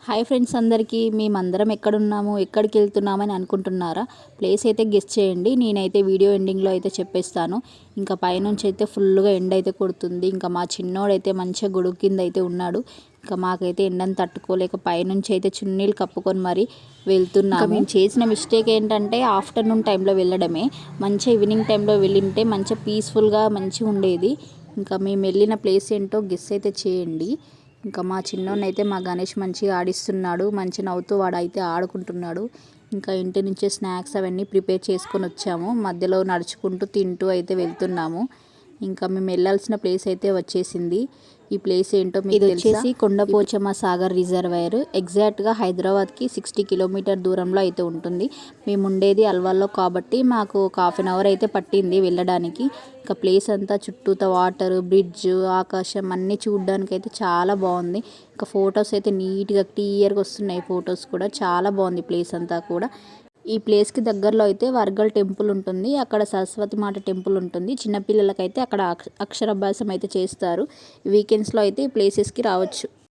Hi friends, అందరికీ మేమందరం ఎక్కడున్నాము, ఎక్కడికి వెళ్తున్నామని అనుకుంటున్నారా? ప్లేస్ అయితే గెస్ చేయండి. నేనైతే వీడియో ఎండింగ్లో అయితే చెప్పేస్తాను. ఇంకా పైనుంచి అయితే ఫుల్గా ఎండ అయితే కొడుతుంది. ఇంకా మా చిన్నోడైతే మంచిగా గొడుగు కింద అయితే ఉన్నాడు. ఇంకా మాకైతే ఎండను తట్టుకోలేక పైనుంచి అయితే చున్నీలు కప్పుకొని మరి వెళ్తున్నాము. మేము చేసిన మిస్టేక్ ఏంటంటే ఆఫ్టర్నూన్ టైంలో వెళ్ళడమే. మంచిగా ఈవినింగ్ టైంలో వెళ్ళింటే మంచిగా పీస్ఫుల్గా మంచిగా ఉండేది. ఇంకా మేము వెళ్ళిన ప్లేస్ ఏంటో గెస్ అయితే చేయండి. ఇంకా మా చిన్నోన్నైతే మా గణేష్ మంచిగా ఆడిస్తున్నాడు. మంచి నవ్వుతూ వాడైతే ఆడుకుంటున్నాడు. ఇంకా ఇంటి నుంచే స్నాక్స్ అవన్నీ ప్రిపేర్ చేసుకొని వచ్చాము. మధ్యలో నడుచుకుంటూ తింటూ అయితే వెళ్తున్నాము. ఇంకా మేము వెళ్ళాల్సిన ప్లేస్ అయితే వచ్చేసింది. ఈ ప్లేస్ ఏంటో మీకు వచ్చేసి కొండపోచమ్మ సాగర్ రిజర్వాయర్. ఎగ్జాక్ట్గా హైదరాబాద్కి 60 కిలోమీటర్ దూరంలో అయితే ఉంటుంది. మేము ఉండేది అల్వాల్లో కాబట్టి మాకు ఒక హాఫ్ అన్ అవర్ అయితే పట్టింది వెళ్ళడానికి. ఇంకా ప్లేస్ అంతా చుట్టూత వాటర్, బ్రిడ్జ్, ఆకాశం అన్నీ చూడడానికి అయితే చాలా బాగుంది. ఇంకా ఫొటోస్ అయితే నీట్గా క్లియర్గా వస్తున్నాయి. ఫొటోస్ కూడా చాలా బాగుంది ప్లేస్ అంతా కూడా. ఈ ప్లేస్కి దగ్గరలో అయితే వర్గల్ టెంపుల్ ఉంటుంది. అక్కడ సరస్వతి మాత టెంపుల్ ఉంటుంది. చిన్నపిల్లలకైతే అక్కడ అక్షరాభ్యాసం అయితే చేస్తారు. వీకెండ్స్లో అయితే ఈ ప్లేసెస్కి రావచ్చు.